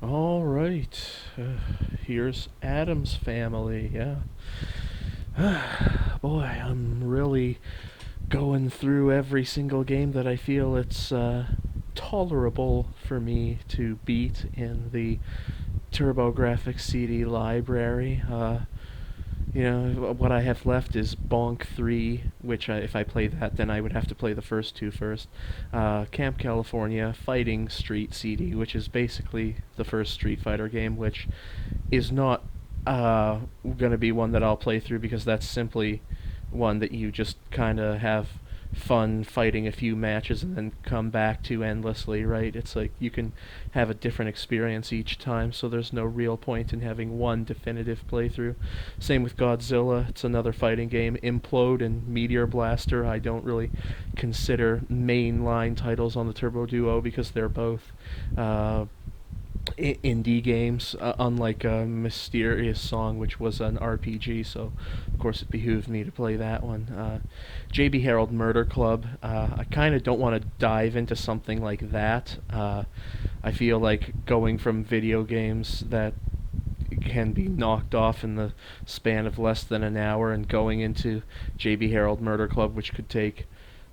All right. Here's Addams Family. Yeah. Boy, I'm really going through every single game that I feel it's tolerable for me to beat in the TurboGrafx CD library. What I have left is Bonk 3, which if I play that, then I would have to play the first two first. Camp California, Fighting Street CD, which is basically the first Street Fighter game, which is not going to be one that I'll play through because that's simply one that you just kind of have fun fighting a few matches and then come back to endlessly, right? It's like you can have a different experience each time, so there's no real point in having one definitive playthrough. Same with Godzilla, it's another fighting game. Implode and Meteor Blaster, I don't really consider mainline titles on the Turbo Duo because they're both indie games, unlike Mysterious Song, which was an RPG, so of course it behooved me to play that one. JB Harold Murder Club, I kind of don't want to dive into something like that. I feel like going from video games that can be knocked off in the span of less than an hour and going into JB Harold Murder Club, which could take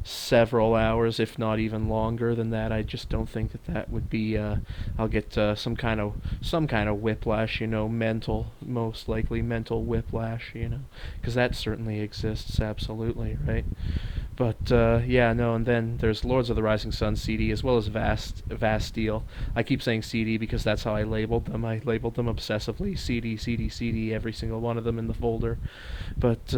several hours, if not even longer than that. I just don't think that that would be. I'll get some kind of whiplash, mental, most likely mental whiplash, because that certainly exists, absolutely, right? But yeah, no, and then there's Lords of the Rising Sun CD as well as Vasteel. I keep saying CD because that's how I labeled them. I labeled them obsessively CD, CD, CD, every single one of them in the folder. But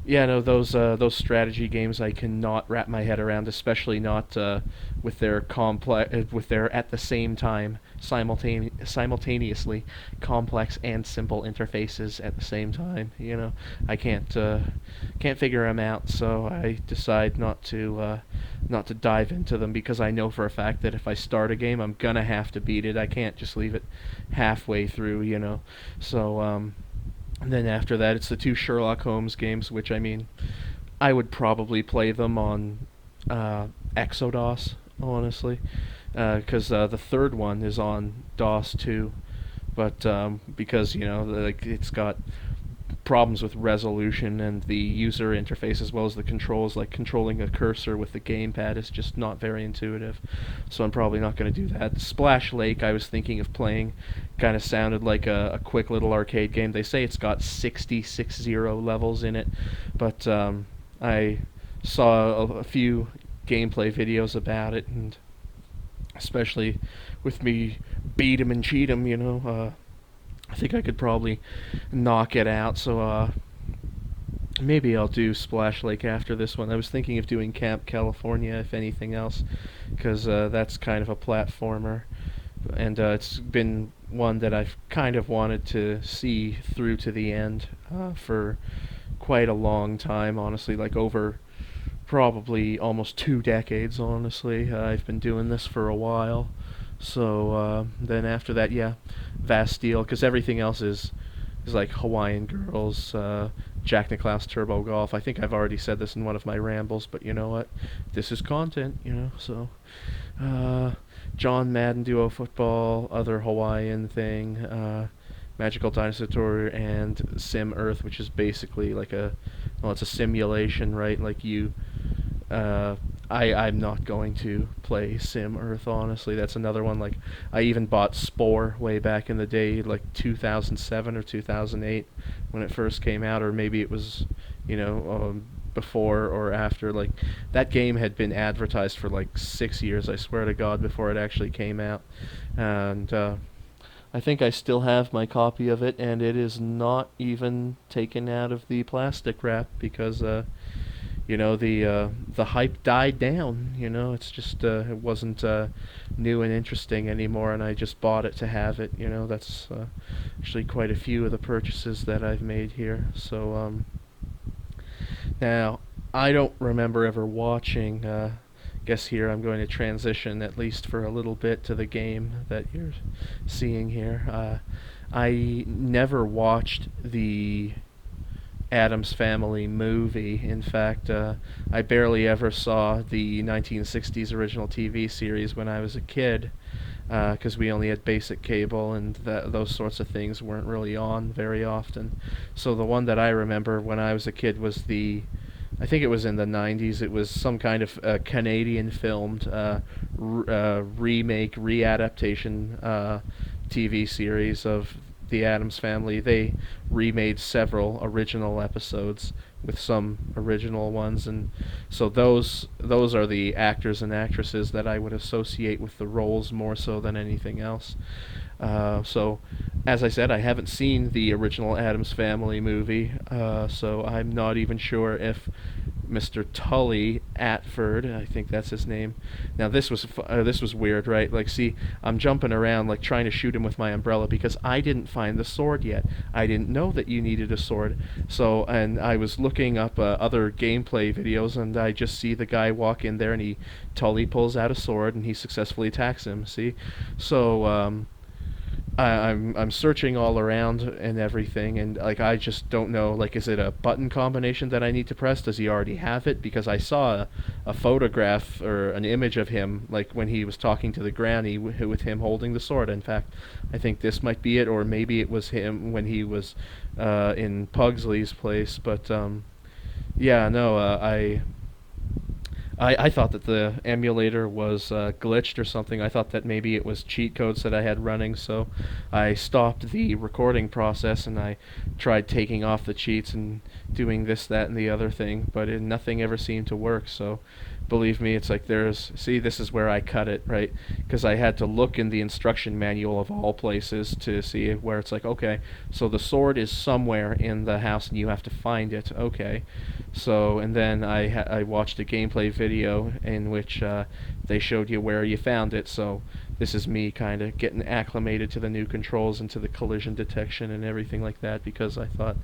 yeah, no, those strategy games I cannot wrap my head around, especially not with their at the same time simultaneously complex and simple interfaces at the same time. I can't figure them out, so I decide not to dive into them because I know for a fact that if I start a game, I'm gonna have to beat it. I can't just leave it halfway through. So and then after that, it's the two Sherlock Holmes games, which I mean, I would probably play them on Exodus, honestly, because the third one is on DOS too, but because like it's got problems with resolution and the user interface as well as the controls, like controlling a cursor with the gamepad is just not very intuitive, so I'm probably not going to do that. Splash Lake I was thinking of playing, kind of sounded like a quick little arcade game. They say it's got 60 levels in it, but I saw a few gameplay videos about it, and especially with me beat 'em and cheat 'em, I think I could probably knock it out. So maybe I'll do Splash Lake after this one. I was thinking of doing Camp California, if anything else, because that's kind of a platformer, and it's been one that I've kind of wanted to see through to the end for quite a long time, honestly, like over probably almost 2 decades, honestly. I've been doing this for a while. So then after that, yeah, Vasteel, because everything else is like Hawaiian Girls, Jack Nicklaus Turbo Golf. I think I've already said this in one of my rambles, but you know what? This is content. So, John Madden Duo Football, other Hawaiian thing, Magical Dinosaur Tour, and Sim Earth, which is basically like it's a simulation, right? Like I'm not going to play Sim Earth, honestly. That's another one. Like, I even bought Spore way back in the day, like 2007 or 2008 when it first came out, or maybe it was, before or after. Like, that game had been advertised for like 6 years, I swear to God, before it actually came out. And I think I still have my copy of it, and it is not even taken out of the plastic wrap because the hype died down. It's just it wasn't new and interesting anymore, and I just bought it to have it. That's actually quite a few of the purchases that I've made here. So now I don't remember ever watching. Guess here I'm going to transition at least for a little bit to the game that you're seeing here. I never watched the Addams Family movie. In fact, I barely ever saw the 1960s original TV series when I was a kid. because we only had basic cable, and those sorts of things weren't really on very often. So the one that I remember when I was a kid was I think it was in the 90s. It was some kind of Canadian filmed remake, readaptation TV series of the Addams Family. They remade several original episodes with some original ones, and so those are the actors and actresses that I would associate with the roles more so than anything else. So, as I said, I haven't seen the original Addams Family movie, so I'm not even sure if Mr. Tully Atford, I think that's his name. Now this was weird, right? Like, see, I'm jumping around like trying to shoot him with my umbrella because I didn't find the sword yet. I didn't know that you needed a sword. So, and I was looking up other gameplay videos, and I just see the guy walk in there, and Tully pulls out a sword, and he successfully attacks him. See, so I'm searching all around and everything, and like I just don't know. Like, is it a button combination that I need to press? Does he already have it? Because I saw a photograph or an image of him, like when he was talking to the granny with him holding the sword. In fact, I think this might be it, or maybe it was him when he was in Pugsley's place. But yeah, no, I thought that the emulator was glitched or something. I thought that maybe it was cheat codes that I had running, so I stopped the recording process and I tried taking off the cheats and doing this, that, and the other thing, but nothing ever seemed to work. So believe me, it's like see, this is where I cut it, right? Because I had to look in the instruction manual of all places to see where it's like, okay, so the sword is somewhere in the house and you have to find it. Okay. So, and then I watched a gameplay video in which they showed you where you found it. So this is me kind of getting acclimated to the new controls and to the collision detection and everything like that, because I thought,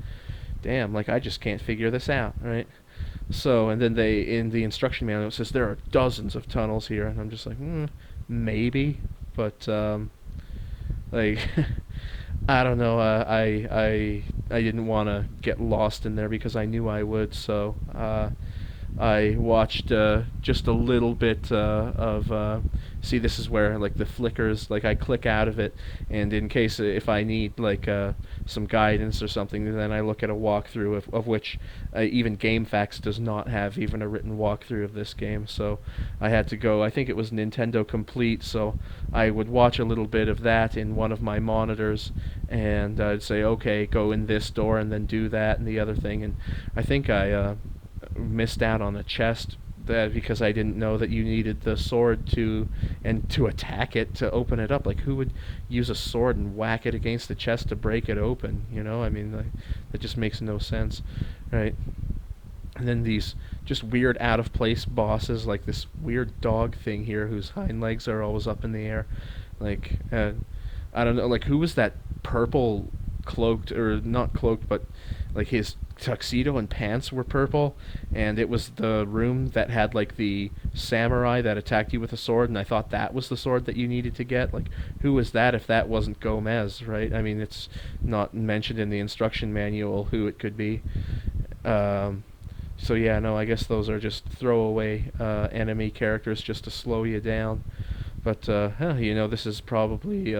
damn, like I just can't figure this out, right? So, and then in the instruction manual it says there are dozens of tunnels here, and I'm just like, maybe, but like I don't know. I didn't want to get lost in there because I knew I would. So I watched just a little bit of. See, this is where like the flickers. Like I click out of it, and in case if I need like some guidance or something, then I look at a walkthrough of which even GameFAQs does not have even a written walkthrough of this game. So I had to go. I think it was Nintendo Complete. So I would watch a little bit of that in one of my monitors, and I'd say, okay, go in this door and then do that and the other thing. And I think I missed out on a chest that because I didn't know that you needed the sword to attack it to open it up. Like, who would use a sword and whack it against the chest to break it open? You know, I mean, like, that just makes no sense, right? And then these just weird out of place bosses, like this weird dog thing here whose hind legs are always up in the air. Like, I don't know, like, who was that purple cloaked, or not cloaked, but like his tuxedo and pants were purple, and it was the room that had like the samurai that attacked you with a sword, and I thought that was the sword that you needed to get. Like, who was that if that wasn't Gomez, right? I mean, it's not mentioned in the instruction manual who it could be. So yeah, no, I guess those are just throwaway enemy characters just to slow you down. But you know, this is probably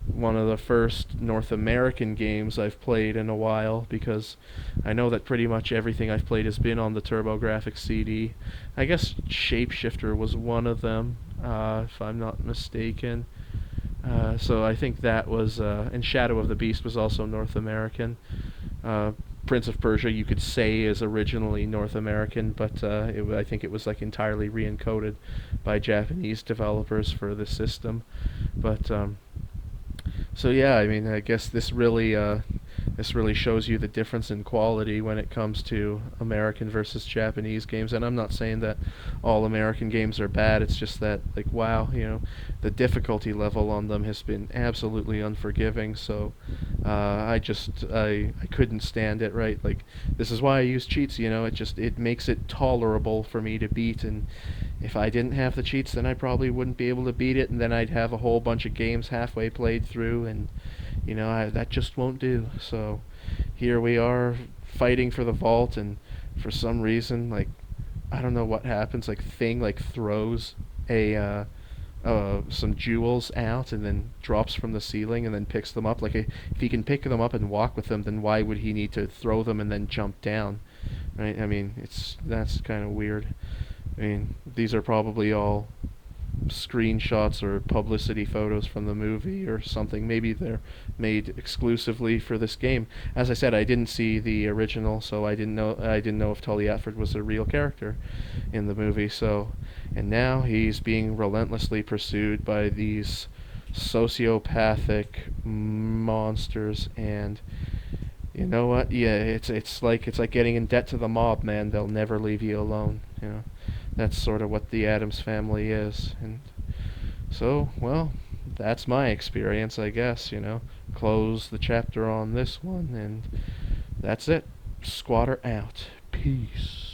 one of the first North American games I've played in a while, because I know that pretty much everything I've played has been on the TurboGrafx CD. I guess Shapeshifter was one of them, if I'm not mistaken. So I think that was, and Shadow of the Beast was also North American. Prince of Persia, you could say, is originally North American, but I think it was like entirely re-encoded by Japanese developers for the system. But so yeah, I mean, I guess this really shows you the difference in quality when it comes to American versus Japanese games. And I'm not saying that all American games are bad. It's just that, like, wow, you know, the difficulty level on them has been absolutely unforgiving. So I couldn't stand it, right? Like, this is why I use cheats, you know. It makes it tolerable for me to beat, and if I didn't have the cheats, then I probably wouldn't be able to beat it, and then I'd have a whole bunch of games halfway played through, and you know, that just won't do. So here we are fighting for the vault, and for some reason, like, I don't know what happens, like, thing like throws a some jewels out and then drops from the ceiling and then picks them up. Like, if he can pick them up and walk with them, then why would he need to throw them and then jump down? Right? I mean, that's kind of weird. I mean, these are probably all screenshots or publicity photos from the movie or something. Maybe they're made exclusively for this game. As I said, I didn't see the original, so I didn't know if Tully Atford was a real character in the movie. So, and now he's being relentlessly pursued by these sociopathic monsters. And you know what? Yeah, it's like getting in debt to the mob, man. They'll never leave you alone. That's sort of what the Addams family is. And so, well, that's my experience, I guess. Close the chapter on this one, and that's it. Skwatter out. Peace.